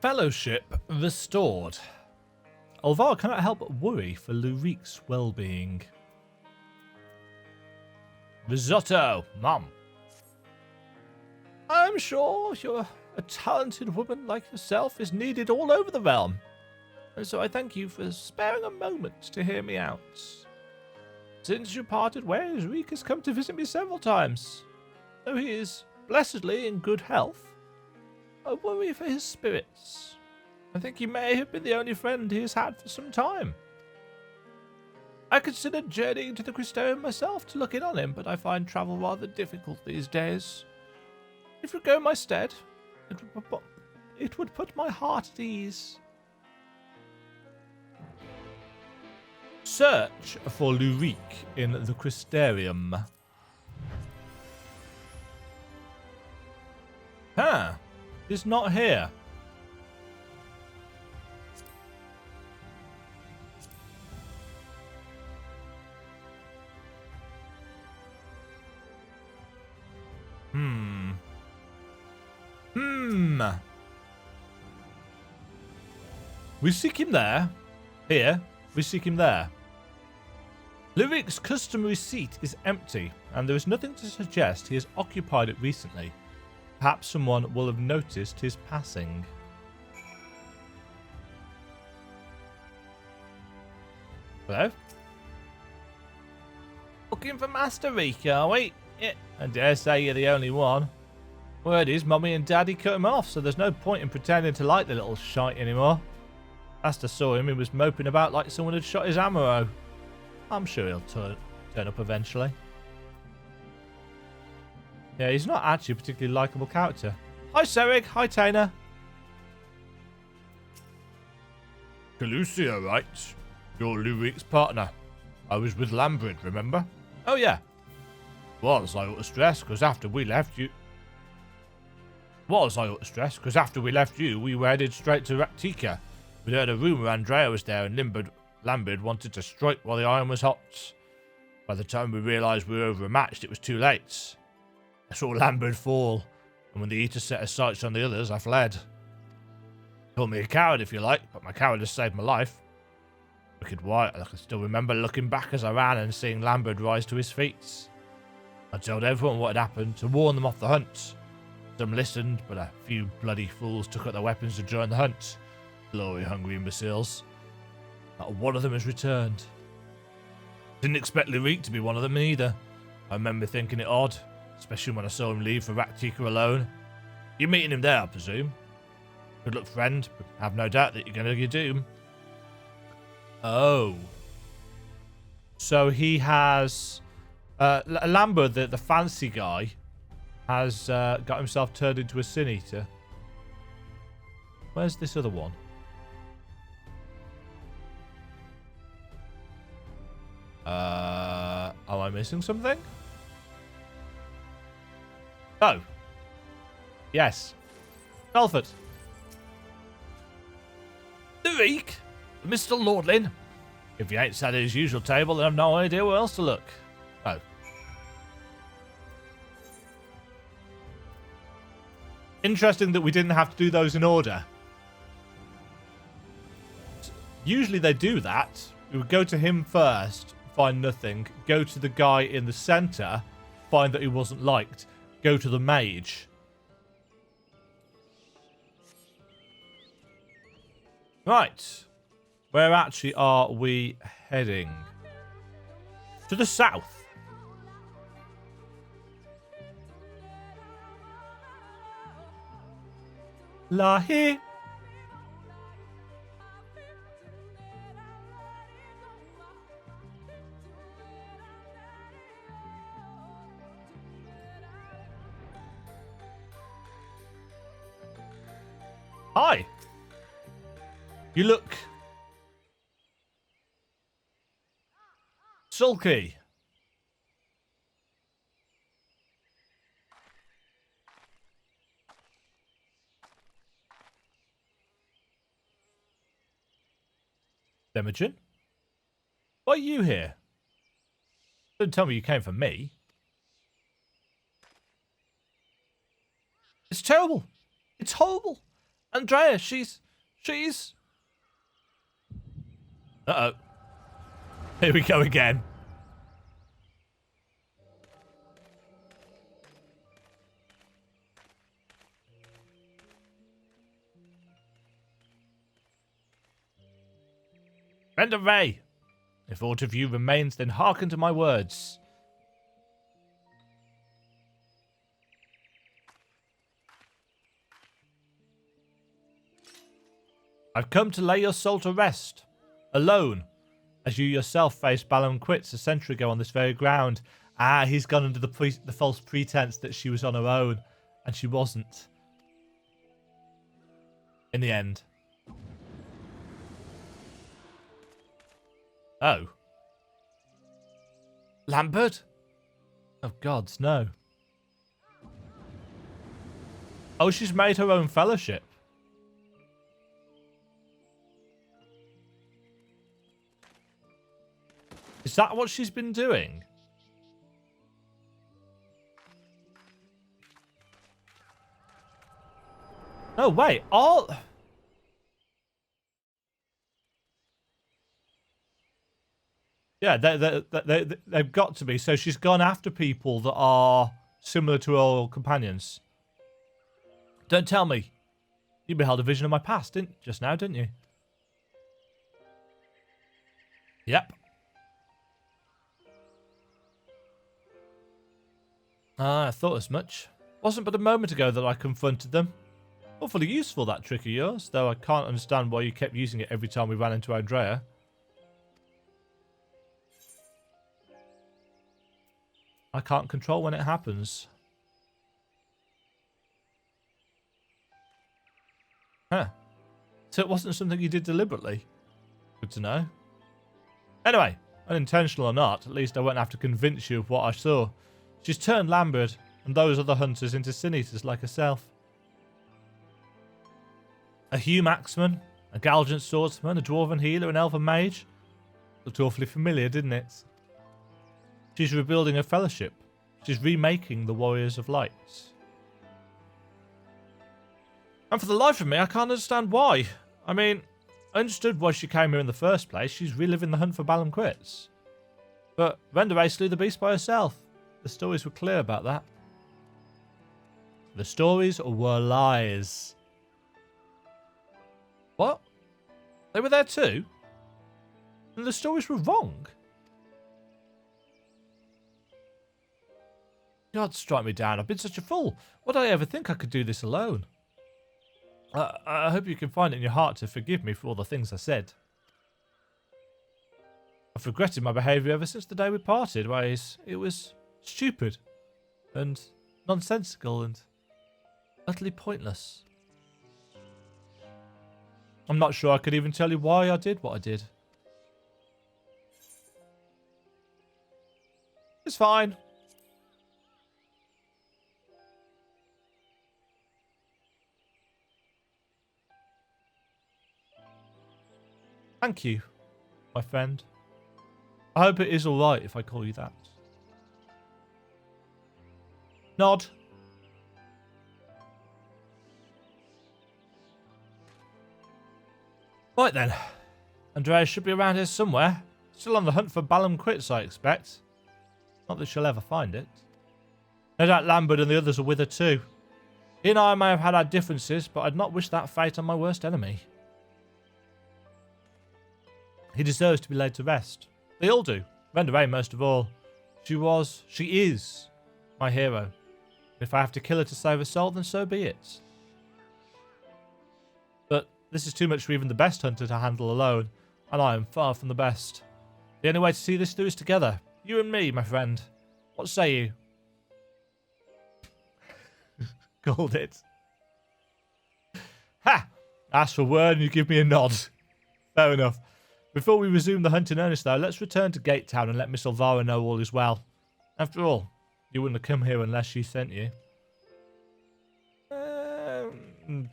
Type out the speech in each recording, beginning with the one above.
Fellowship restored. Although I cannot help but worry for Lue-Reeq's well-being. Risotto, Mum. I'm sure a talented woman like yourself is needed all over the realm. And so I thank you for sparing a moment to hear me out. Since you parted ways, Reeq has come to visit me several times. Though he is blessedly in good health, I worry for his spirits. I think he may have been the only friend he has had for some time. I considered journeying to the Crystarium myself to look in on him, but I find travel rather difficult these days. If you go in my stead, it would put my heart at ease. Search for Lue-Reeq in the Crystarium. Huh. He's not here. We seek him there. Here. We seek him there. Lue-Reeq's customary seat is empty, and there is nothing to suggest he has occupied it recently. Perhaps someone will have noticed his passing. Hello? Looking for Master Reeq, are we? Yeah, I dare say you're the only one. Word is, Mummy and Daddy cut him off, so there's no point in pretending to like the little shite anymore. Master saw him, he was moping about like someone had shot his ammo. I'm sure he'll turn up eventually. Yeah, he's not actually a particularly likeable character. Hi, Serig. Hi, Tainer. Calusia, right? You're Lue-Reeq's partner. I was with Lambrid, remember? Oh, yeah. Was I ought to stress, because after we left you... we were headed straight to Rak'Tika. We heard a rumour Andrea was there and Lambrid wanted to strike while the iron was hot. By the time we realised we were overmatched, it was too late. I saw Lambrid fall, and when the Eater set her sights on the others, I fled. Call me a coward if you like, but my cowardice saved my life. Wicked white, I can still remember looking back as I ran and seeing Lambrid rise to his feet. I told everyone what had happened to warn them off the hunt. Some listened, but a few bloody fools took up their weapons to join the hunt. Glory-hungry imbeciles. Not one of them has returned. Didn't expect Lue-Reeq to be one of them either. I remember thinking it odd, especially when I saw him leave for Rak'Tika alone. You're meeting him there, I presume. Good luck, friend, but have no doubt that you're going to your doom. Oh. So he has... Lambert, the fancy guy, has got himself turned into a Sin Eater. Where's this other one? Am I missing something? Oh. Yes. Belfort. Lue-Reeq? Mr. Lordlin? If he ain't sat at his usual table, then I've no idea where else to look. Oh. Interesting that we didn't have to do those in order. Usually they do that. We would go to him first, find nothing. Go to the guy in the center, find that he wasn't liked. Go to the mage. Right. Where actually are we heading? To the south. Lahi. Hi. You look sulky. Demajen? Why are you here? Don't tell me you came for me. It's terrible. It's horrible. Andrea, she's... Uh-oh. Here we go again. Render Ray. If aught of you remains, then hearken to my words. I've come to lay your soul to rest, alone, as you yourself faced Balam Quits a century ago on this very ground. Ah, he's gone under the false pretense that she was on her own, and she wasn't. In the end. Oh. Lambert? Oh, gods, no. Oh, she's made her own fellowship. Is that what she's been doing? Oh, wait. All... Yeah, they've got to be. So she's gone after people that are similar to her companions. Don't tell me. You beheld a vision of my past, just now, didn't you? Yep. I thought as much. Wasn't but a moment ago that I confronted them. Awfully useful, that trick of yours, though I can't understand why you kept using it every time we ran into Andrea. I can't control when it happens. Huh. So it wasn't something you did deliberately. Good to know. Anyway, unintentional or not, at least I won't have to convince you of what I saw. She's turned Lambert and those other hunters into sin eaters like herself. A Hugh Axeman, a Galgant swordsman, a dwarven healer, an elven mage. Looked awfully familiar, didn't it? She's rebuilding her fellowship. She's remaking the Warriors of Light. And for the life of me, I can't understand why. I mean, I understood why she came here in the first place. She's reliving the hunt for Balam Quits. But Renderay slew the beast by herself. The stories were clear about that. The stories were lies. What? They were there too? And the stories were wrong? God, strike me down. I've been such a fool. Why did I ever think I could do this alone? I hope you can find it in your heart to forgive me for all the things I said. I've regretted my behaviour ever since the day we parted. Why, it was stupid and nonsensical and utterly pointless. I'm not sure I could even tell you why I did what I did. It's fine. Thank you, my friend. I hope it is alright if I call you that. Nod. Right then. Andrea should be around here somewhere. Still on the hunt for Balam Quits, I expect. Not that she'll ever find it. No doubt Lambert and the others are with her too. He and I may have had our differences, but I'd not wish that fate on my worst enemy. He deserves to be laid to rest. They all do. Renderay most of all. She is my hero. If I have to kill her to save her soul, then so be it. But this is too much for even the best hunter to handle alone, and I am far from the best. The only way to see this through is together. You and me, my friend. What say you? Called it. Ha! Ask for a word and you give me a nod. Fair enough. Before we resume the hunt in earnest, though, let's return to Gate Town and let Miss Elvira know all is well. After all, you wouldn't have come here unless she sent you.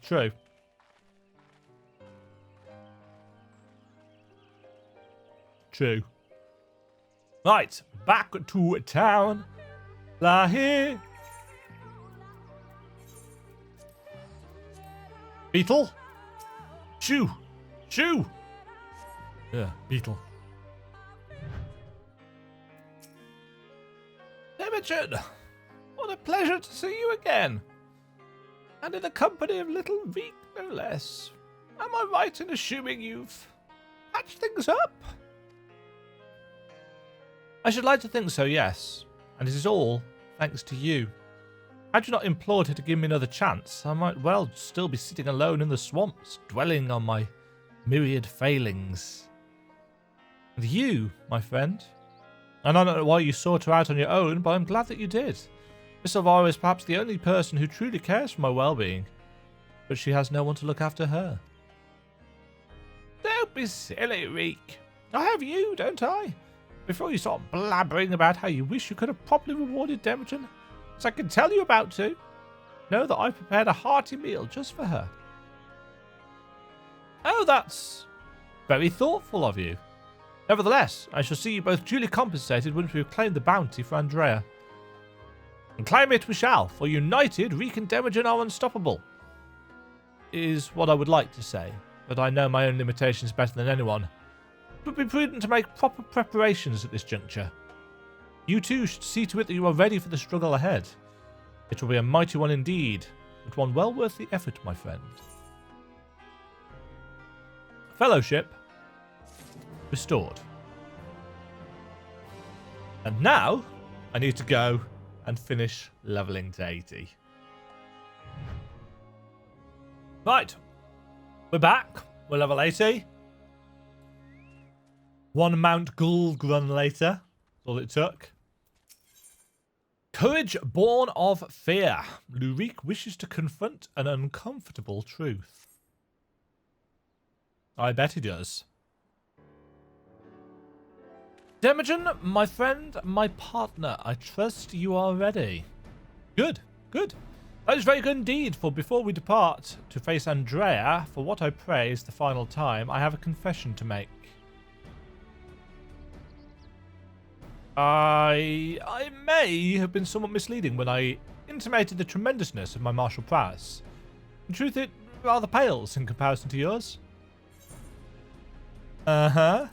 True. True. Right, back to town. La here. Beetle? Shoo! Shoo! Yeah, Beetle. Demajen! What a pleasure to see you again. And in the company of little Reek, no less. Am I right in assuming you've patched things up? I should like to think so, yes. And it is all thanks to you. Had you not implored her to give me another chance, I might well still be sitting alone in the swamps, dwelling on my myriad failings. And you, my friend, and I don't know why you sought her out on your own, but I'm glad that you did. Miss Elvira is perhaps the only person who truly cares for my well-being, but she has no one to look after her. Don't be silly, Reek. I have you, don't I? Before you start blabbering about how you wish you could have properly rewarded Demajen, as I can tell you about to, know that I prepared a hearty meal just for her. Oh, that's very thoughtful of you. Nevertheless, I shall see you both duly compensated once we have claimed the bounty for Andrea. And claim it we shall, for united, Reek and Demajen are unstoppable. Is what I would like to say, but I know my own limitations better than anyone. It would be prudent to make proper preparations at this juncture. You too should see to it that you are ready for the struggle ahead. It will be a mighty one indeed, but one well worth the effort, my friend. Fellowship restored. And now I need to go and finish leveling to 80. Right, we're back. We're level 80. One Mount Gulgrun later. That's all it took. Courage born of fear. Lue-Reeq wishes to confront an uncomfortable truth. I bet he does. Demajen, my friend, my partner, I trust you are ready. Good, good. That is very good indeed, for before we depart to face Andrea, for what I pray is the final time, I have a confession to make. I may have been somewhat misleading when I intimated the tremendousness of my martial prowess. In truth, it rather pales in comparison to yours. Uh-huh.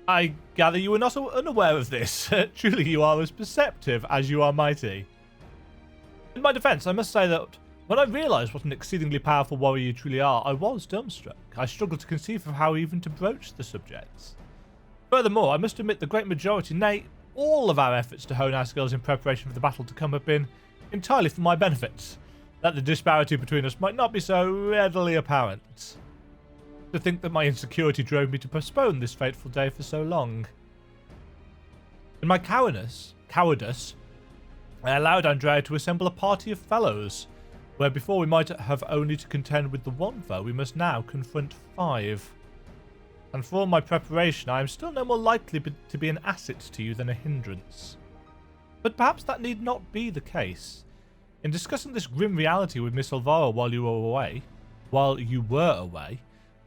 I gather you were not unaware of this. Truly, you are as perceptive as you are mighty. In my defense, I must say that when I realized what an exceedingly powerful warrior you truly are, I was dumbstruck. I struggled to conceive of how even to broach the subject. Furthermore, I must admit the great majority, nay, all of our efforts to hone our skills in preparation for the battle to come have been entirely for my benefit, that the disparity between us might not be so readily apparent. To think that my insecurity drove me to postpone this fateful day for so long. In my cowardice, I allowed Andrea to assemble a party of fellows, where before we might have only to contend with the one foe, we must now confront 5. And for all my preparation, I am still no more likely to be an asset to you than a hindrance. But perhaps that need not be the case. In discussing this grim reality with Miss Elvira while you were away,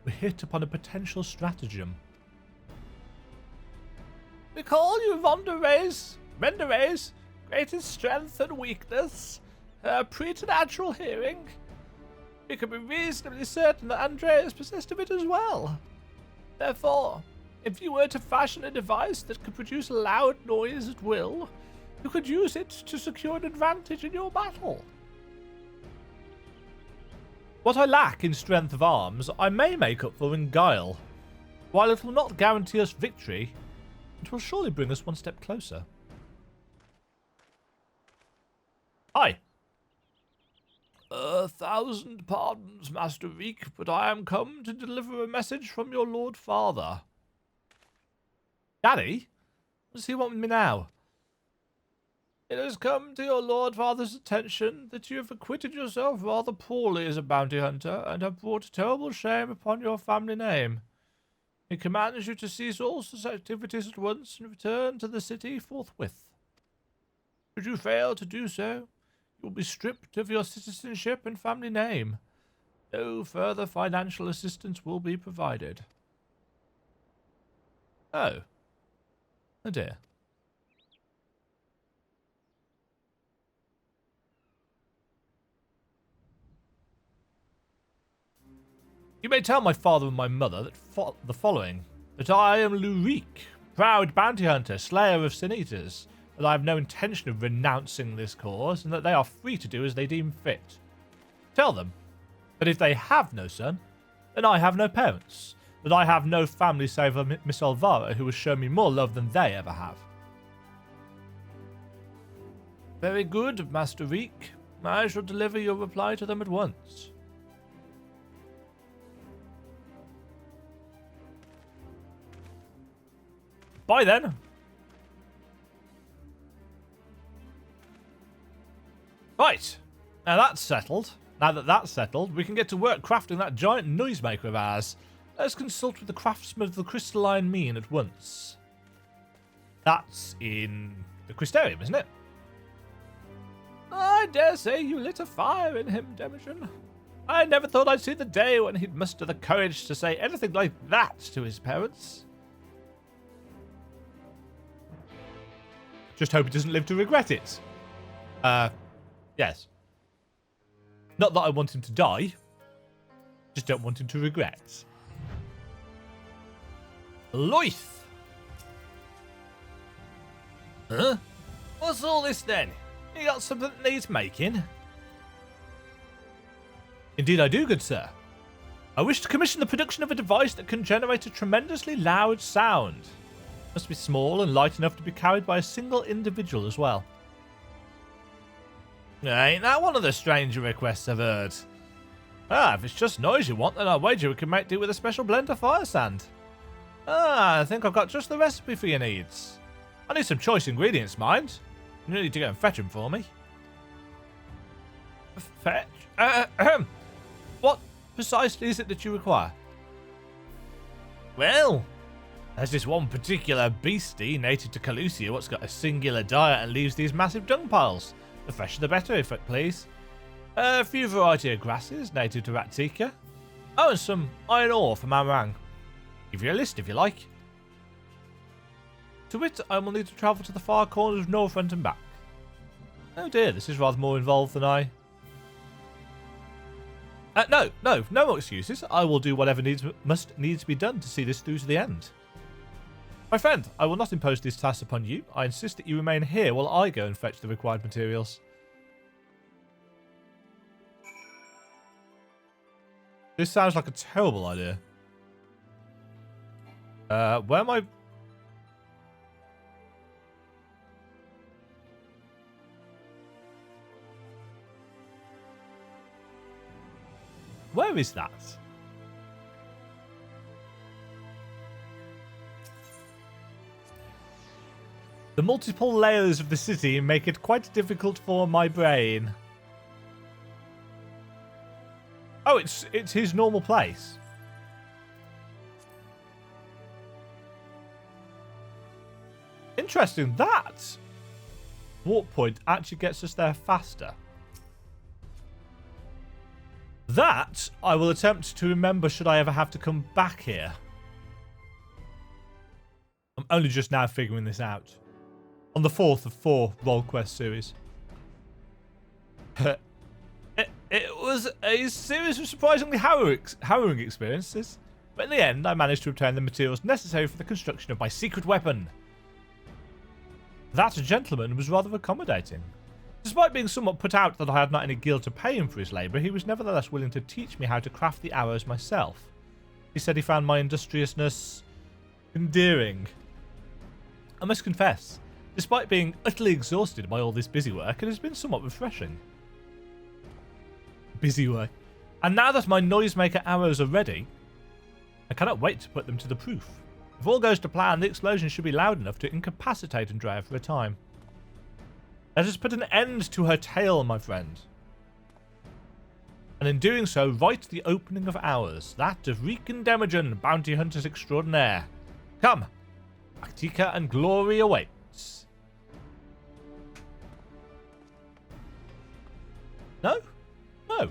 we hit upon a potential stratagem. Recall you Rendere's greatest strength and weakness, her preternatural hearing. We can be reasonably certain that Andrea is possessed of it as well. Therefore, if you were to fashion a device that could produce loud noise at will, you could use it to secure an advantage in your battle. What I lack in strength of arms, I may make up for in guile. While it will not guarantee us victory, it will surely bring us one step closer. Hi. 1,000 pardons, Master Reek, but I am come to deliver a message from your Lord Father. Daddy? What does he want with me now? It has come to your Lord Father's attention that you have acquitted yourself rather poorly as a bounty hunter and have brought terrible shame upon your family name. He commands you to cease all such activities at once and return to the city forthwith. Should you fail to do so, you will be stripped of your citizenship and family name. No further financial assistance will be provided. Oh. Oh dear. You may tell my father and my mother that the following. That I am Lue-Reeq, proud bounty hunter, slayer of sin-eaters. That I have no intention of renouncing this cause, and that they are free to do as they deem fit. Tell them that if they have no son, then I have no parents. That I have no family save Miss Alvara, who has shown me more love than they ever have. Very good, Master Reek. I shall deliver your reply to them at once. Bye then. Right. Now that's settled. Now that that's settled, we can get to work crafting that giant noisemaker of ours. Let's consult with the craftsman of the crystalline mean at once. That's in the Crystarium, isn't it? I dare say you lit a fire in him, Demajen. I never thought I'd see the day when he'd muster the courage to say anything like that to his parents. Just hope he doesn't live to regret it. Yes. Not that I want him to die. Just don't want him to regret. Loith! Huh? What's all this then? You got something that needs making? Indeed I do, good sir. I wish to commission the production of a device that can generate a tremendously loud sound. Must be small and light enough to be carried by a single individual as well. Ain't that one of the stranger requests I've heard? If it's just noise you want, then I wager we can make do with a special blend of fire sand. I think I've got just the recipe for your needs. I need some choice ingredients, mind. You need to go and fetch them for me. Fetch? What precisely is it that you require? Well, there's this one particular beastie native to Calusia what's got a singular diet and leaves these massive dung piles. The fresher the better, if it please. A few variety of grasses native to Rak'Tika. Oh, and some iron ore from Amarang. Give you a list if you like. To wit, I will need to travel to the far corners of Northrend and back. Oh dear, this is rather more involved than I... No more excuses. I will do whatever must needs be done to see this through to the end. My friend, I will not impose this task upon you. I insist that you remain here while I go and fetch the required materials. This sounds like a terrible idea. Where am I... Where is that? The multiple layers of the city make it quite difficult for my brain. Oh, it's his normal place. Interesting. That warp point actually gets us there faster. That I will attempt to remember should I ever have to come back here. I'm only just now figuring this out. On the 4th of 4 Roll Quest series. It was a series of surprisingly harrowing experiences, but in the end I managed to obtain the materials necessary for the construction of my secret weapon. That gentleman was rather accommodating. Despite being somewhat put out that I had not any guild to pay him for his labour, he was nevertheless willing to teach me how to craft the arrows myself. He said he found my industriousness endearing. I must confess, despite being utterly exhausted by all this busy work, it has been somewhat refreshing. Busy work. And now that my noisemaker arrows are ready, I cannot wait to put them to the proof. If all goes to plan, the explosion should be loud enough to incapacitate Andrea for a time. Let us put an end to her tale, my friend. And in doing so, write the opening of ours, that of Reek and Demajen, bounty hunters extraordinaire. Come, Rak'Tika and glory awaits. No? No.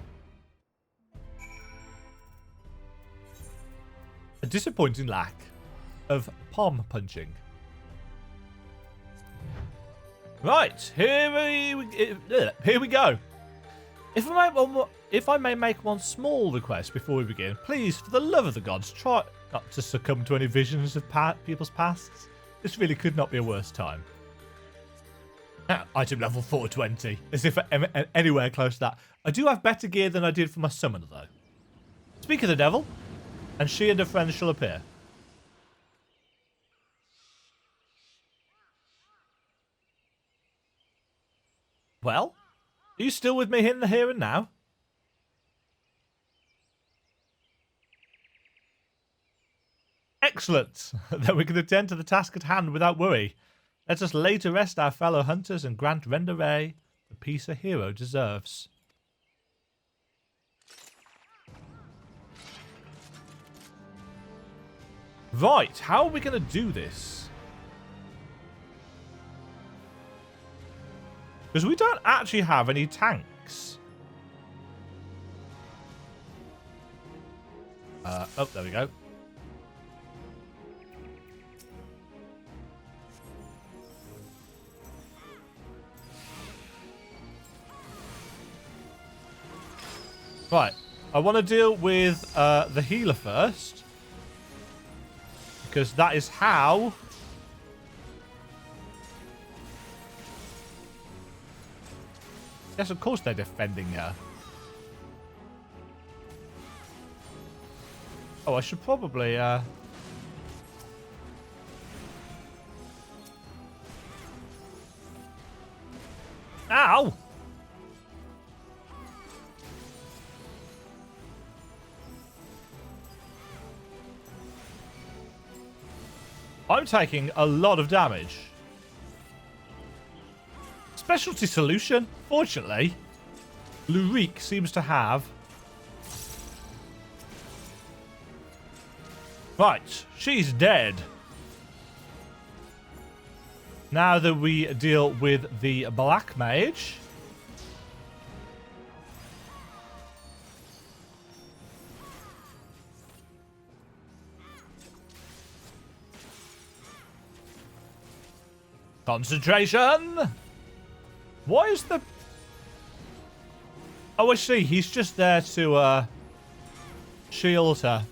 A disappointing lack of palm punching. Right, here we go. If I may make one small request before we begin, please, for the love of the gods, try not to succumb to any visions of people's pasts. This really could not be a worse time. Item level 420, as if anywhere close to that. I do have better gear than I did for my summoner, though. Speak of the devil, and she and her friends shall appear. Well, are you still with me in the here and now? Excellent. Then we can attend to the task at hand without worry. Let us lay to rest our fellow hunters and grant Renderay the peace a hero deserves. Right, how are we going to do this? Because we don't actually have any tanks. Oh, there we go. Right, I want to deal with the healer first. Because that is how... Yes, of course they're defending her. Oh, I should probably... Ow! I'm taking a lot of damage. Specialty solution. Fortunately, Lue-Reeq seems to have... Right, she's dead. Now that we deal with the Black Mage... Concentration! Why is the... Oh, I see. He's just there to shield her.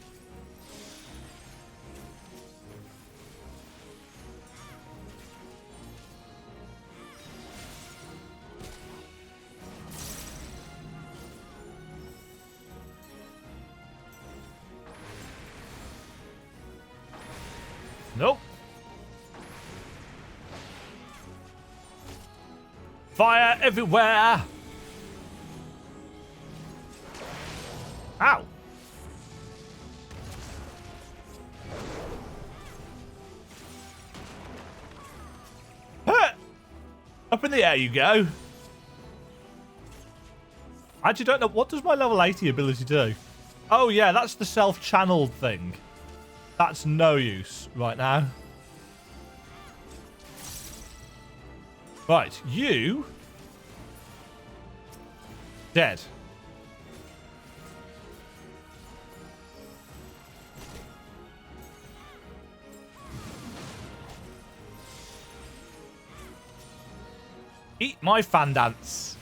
Nope. Fire everywhere! Ow! Huh. Up in the air you go. I actually don't know. What does my level 80 ability do? Oh yeah, that's the self-channeled thing. That's no use right now. Right, you... Dead. Eat my fan dance.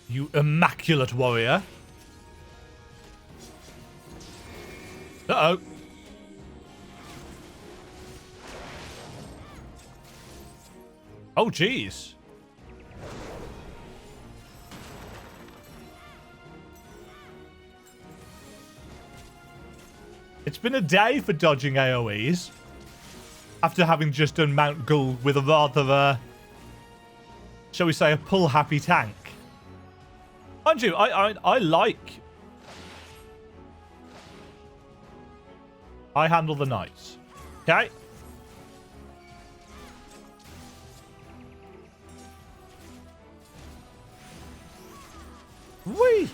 You immaculate warrior. Uh-oh. Oh, jeez. It's been a day for dodging AoEs. After having just done Mount Gull with a rather, shall we say, a pull-happy tank. Mind you, I like... I handle the knights. Okay? Whee!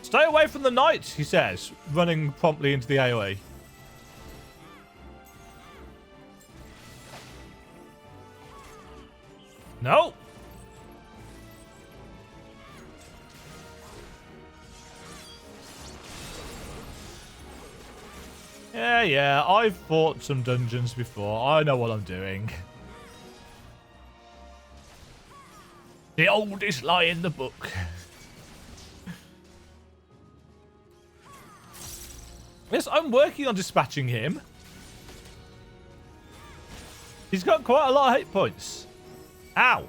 Stay away from the knights, he says, running promptly into the AoE. No! Yeah, I've fought some dungeons before. I know what I'm doing. The oldest lie in the book. Yes, I'm working on dispatching him. He's got quite a lot of hit points. Ow.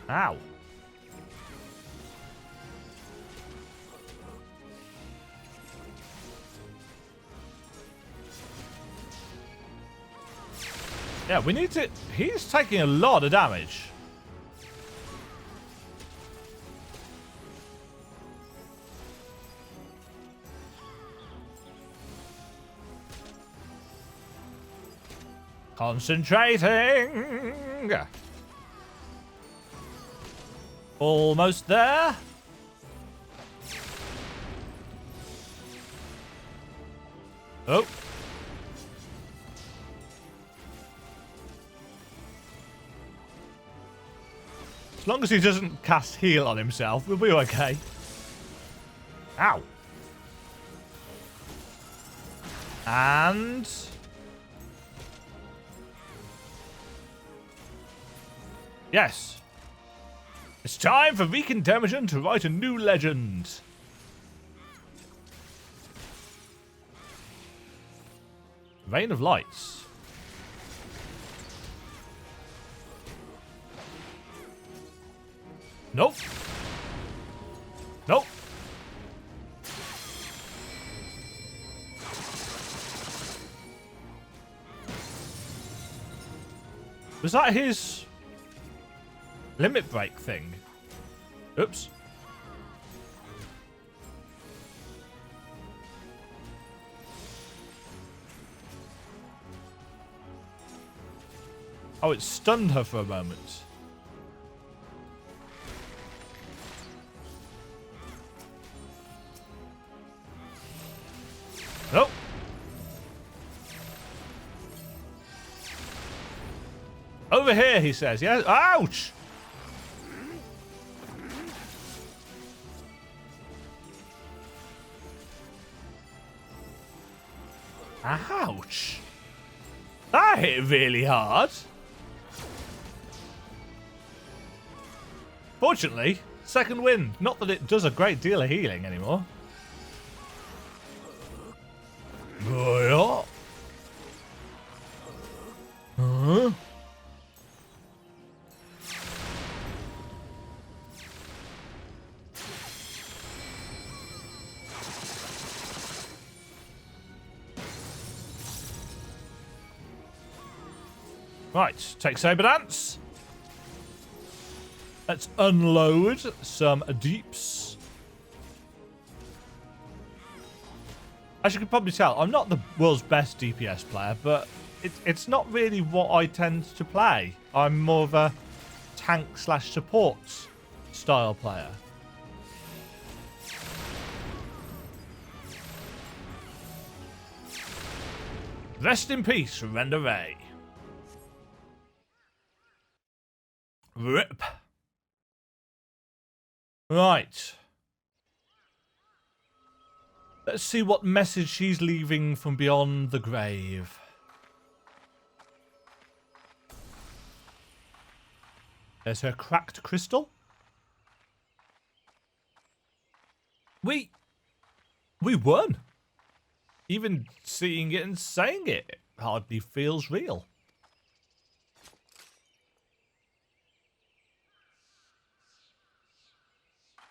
Ow. Yeah, we need to... He's taking a lot of damage. Concentrating. Almost there. Oh. As long as he doesn't cast heal on himself, we'll be okay. Ow. And... yes. It's time for Reeq and Demajen to write a new legend. Rain of Lights. Nope. Nope. Was that his limit break thing? Oops. Oh, it stunned her for a moment. Nope. Over here, he says. Yeah. Ouch! Ouch! That hit really hard. Fortunately, second wind. Not that it does a great deal of healing anymore. Huh? Right, take Saber Dance. Let's unload some deeps. As you can probably tell, I'm not the world's best DPS player, but it's not really what I tend to play. I'm more of a tank/support style player. Rest in peace, Render Ray. RIP. Right. Let's see what message she's leaving from beyond the grave. There's her cracked crystal. We won. Even seeing it and saying it hardly feels real.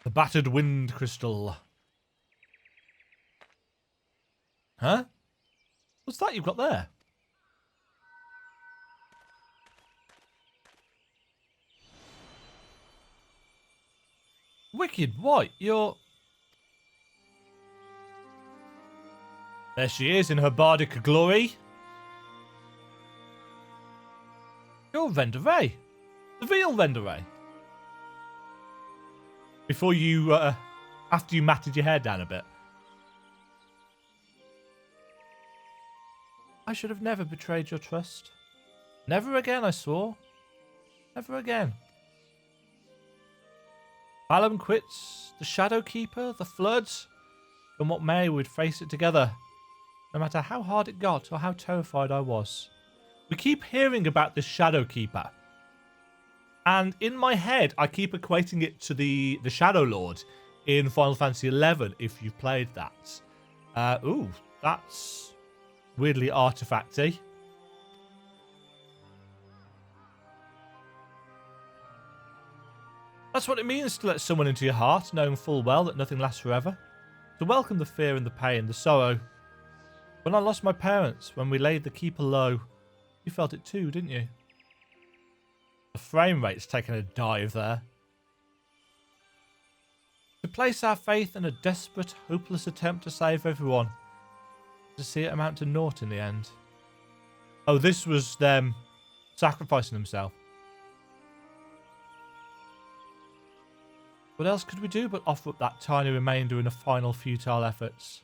The battered wind crystal. Huh? What's that you've got there? Wicked White, you're... There she is in her bardic glory. You're Render Ray. The real Render Ray. Before you, after you matted your hair down a bit. I should have never betrayed your trust. Never again, I swore. Never again. Balam quits, the Shadowkeeper, the floods. Come what may, we'd face it together. No matter how hard it got or how terrified I was. We keep hearing about this Shadowkeeper. And in my head, I keep equating it to the Shadow Lord in Final Fantasy XI, if you've played that. Ooh, that's weirdly artifacty. That's what it means to let someone into your heart, knowing full well that nothing lasts forever. To welcome the fear and the pain, the sorrow. When I lost my parents, when we laid the Keeper low, you felt it too, didn't you? The frame rate's taken a dive there. To place our faith in a desperate, hopeless attempt to save everyone. To see it amount to naught in the end. Oh, this was them sacrificing themselves. What else could we do but offer up that tiny remainder in a final futile efforts?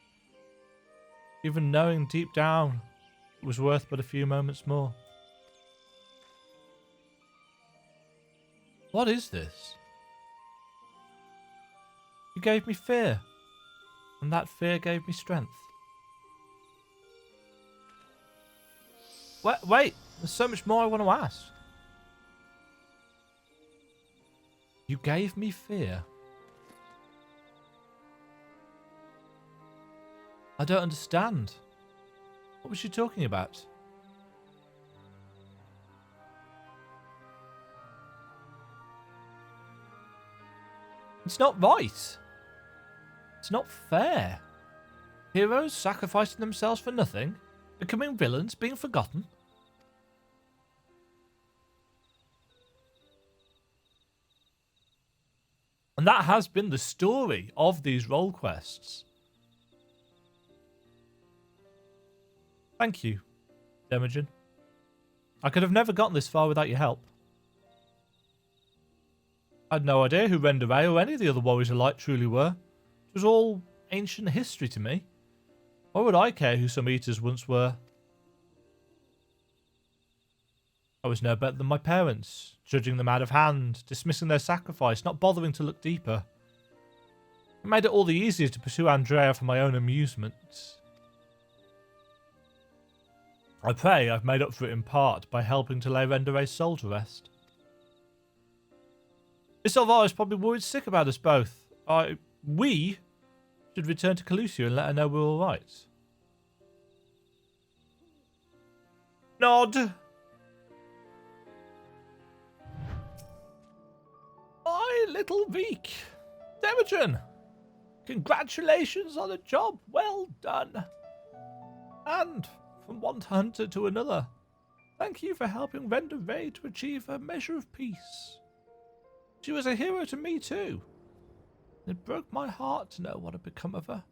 Even knowing deep down it was worth but a few moments more. What is this? You gave me fear, and that fear gave me strength. Wait, there's so much more I want to ask. You gave me fear. I don't understand. What was she talking about? It's not right. It's not fair. Heroes sacrificing themselves for nothing, becoming villains, being forgotten. And that has been the story of these role quests. Thank you, Demajen. I could have never gotten this far without your help. I had no idea who Renderay or any of the other warriors of light truly were. It was all ancient history to me. Why would I care who some eaters once were? I was no better than my parents, judging them out of hand, dismissing their sacrifice, not bothering to look deeper. It made it all the easier to pursue Andrea for my own amusement. I pray I've made up for it in part by helping to lay Renderay's soul to rest. Miss Alvaro is probably worried sick about us both. We should return to Calusia and let her know we're alright. Nod! My little Reeq. Demajen! Congratulations on a job well done. And from one hunter to another, thank you for helping Renderay to achieve a measure of peace. She was a hero to me too. It broke my heart to know what had become of her.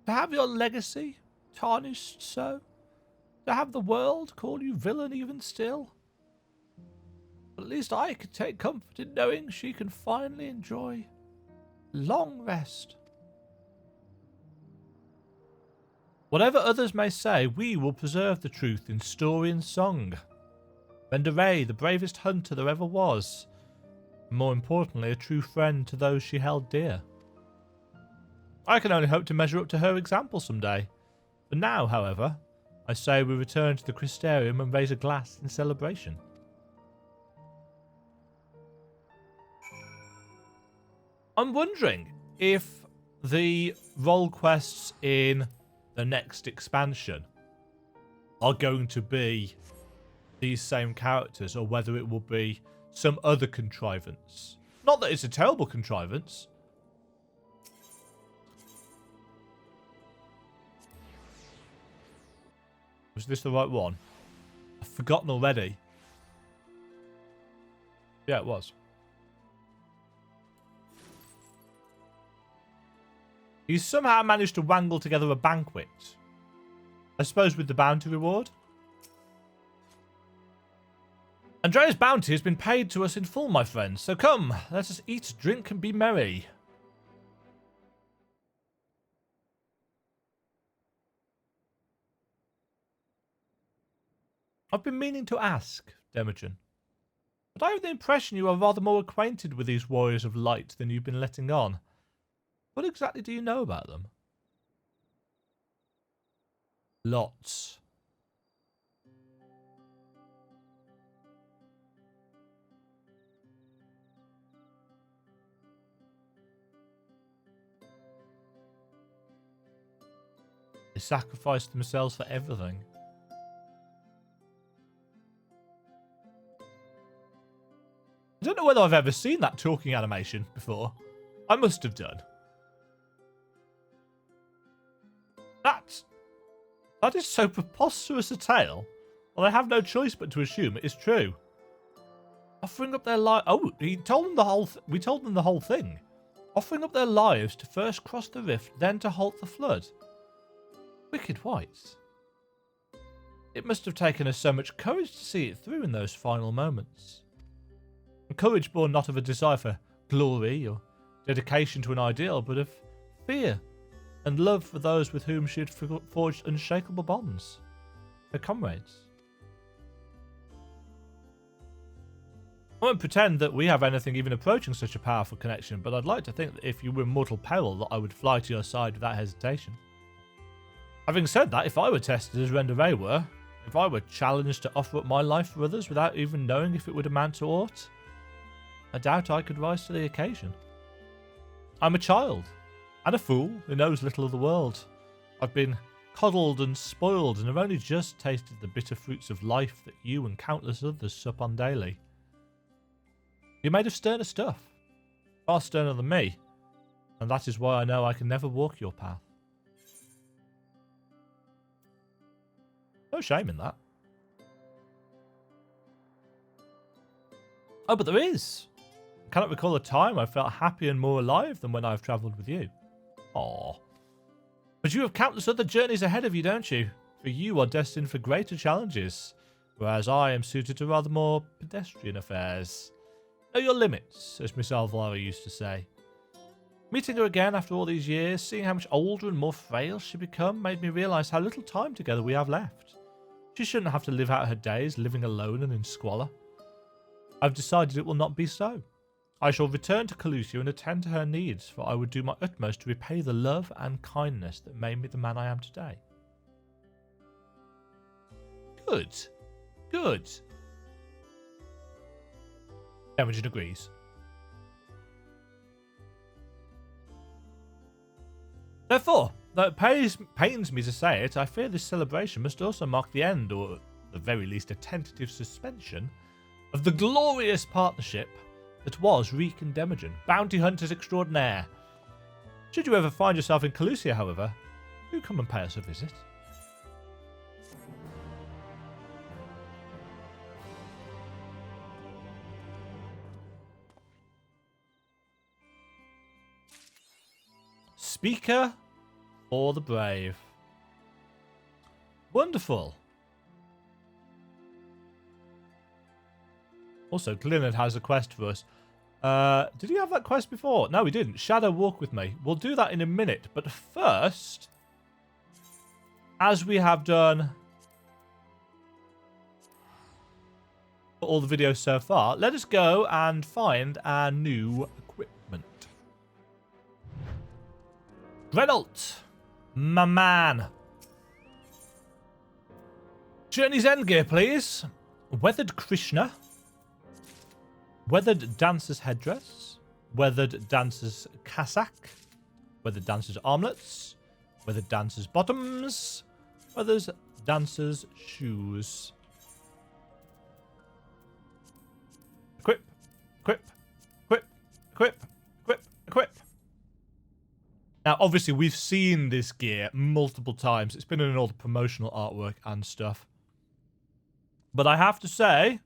To have your legacy tarnished so, to have the world call you villain even still. But at least I could take comfort in knowing she can finally enjoy long rest. Whatever others may say, we will preserve the truth in story and song. Renderay, the bravest hunter there ever was, and more importantly, a true friend to those she held dear. I can only hope to measure up to her example someday. For now, however, I say we return to the Crystarium and raise a glass in celebration. I'm wondering if the role quests in the next expansion are going to be these same characters or whether it will be some other contrivance. Not that it's a terrible contrivance. Was this the right one? I've forgotten already. Yeah, it was. He somehow managed to wangle together a banquet. I suppose with the bounty reward. Andrea's bounty has been paid to us in full, my friends. So come, let us eat, drink, and be merry. I've been meaning to ask, Demajen. But I have the impression you are rather more acquainted with these warriors of light than you've been letting on. What exactly do you know about them? Lots. They sacrificed themselves for everything. I don't know whether I've ever seen that talking animation before. I must have done. That is so preposterous a tale. Well, I have no choice but to assume it is true. Offering up their lives. Oh, he told them the whole. We told them the whole thing. Offering up their lives to first cross the rift, then to halt the flood. Wicked whites. It must have taken us so much courage to see it through in those final moments. And courage born not of a desire for glory or dedication to an ideal, but of fear and love for those with whom she had forged unshakable bonds. Her comrades. I won't pretend that we have anything even approaching such a powerful connection, but I'd like to think that if you were in mortal peril, that I would fly to your side without hesitation. Having said that, if I were tested as Renderay were, if I were challenged to offer up my life for others without even knowing if it would amount to aught, I doubt I could rise to the occasion. I'm a child, and a fool who knows little of the world. I've been coddled and spoiled, and have only just tasted the bitter fruits of life that you and countless others sup on daily. You're made of sterner stuff, far sterner than me, and that is why I know I can never walk your path. No shame in that. Oh, but there is. I cannot recall a time I felt happier and more alive than when I've travelled with you. Aww. But you have countless other journeys ahead of you, don't you? For you are destined for greater challenges, whereas I am suited to rather more pedestrian affairs. Know your limits, as Miss Alvara used to say. Meeting her again after all these years, seeing how much older and more frail she'd become, made me realise how little time together we have left. She shouldn't have to live out her days living alone and in squalor. I've decided it will not be so. I shall return to Calusia and attend to her needs, for I would do my utmost to repay the love and kindness that made me the man I am today. Good. Good. Demajen agrees. Therefore, though it pains me to say it, I fear this celebration must also mark the end, or at the very least a tentative suspension, of the glorious partnership that was Reeq and Demajen, bounty hunters extraordinaire. Should you ever find yourself in Calusia, however, do come and pay us a visit. Speaker for the brave. Wonderful. Also, Glynard has a quest for us. Did he have that quest before? No, he didn't. Shadow walk with me. We'll do that in a minute. But first, as we have done for all the videos so far, let us go and find our new equipment. Renault, my man. Journey's End gear, please. Weathered Krishna. Weathered Dancer's headdress. Weathered Dancer's cassock. Weathered Dancer's armlets. Weathered Dancer's bottoms. Weathered Dancer's shoes. Equip. Equip. Equip. Equip. Equip. Equip. Now, obviously, we've seen this gear multiple times. It's been in all the promotional artwork and stuff. But I have to say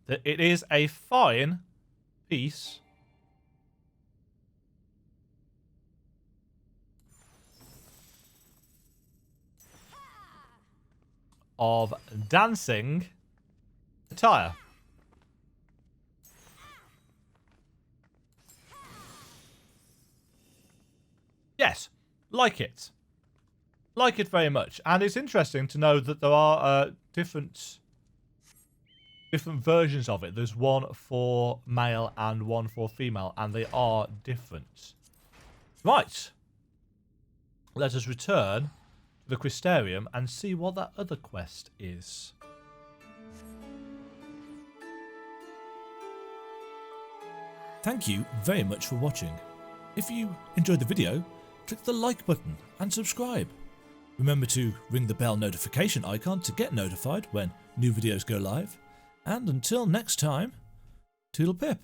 that it is a fine piece of dancing attire. Yes, like it. Like it very much. And it's interesting to know that there are different different versions of it. There's one for male and one for female, and they are different. Right. Let us return to the Crystarium and see what that other quest is. Thank you very much for watching. If you enjoyed the video, click the like button and subscribe. Remember to ring the bell notification icon to get notified when new videos go live. And until next time, toodle pip.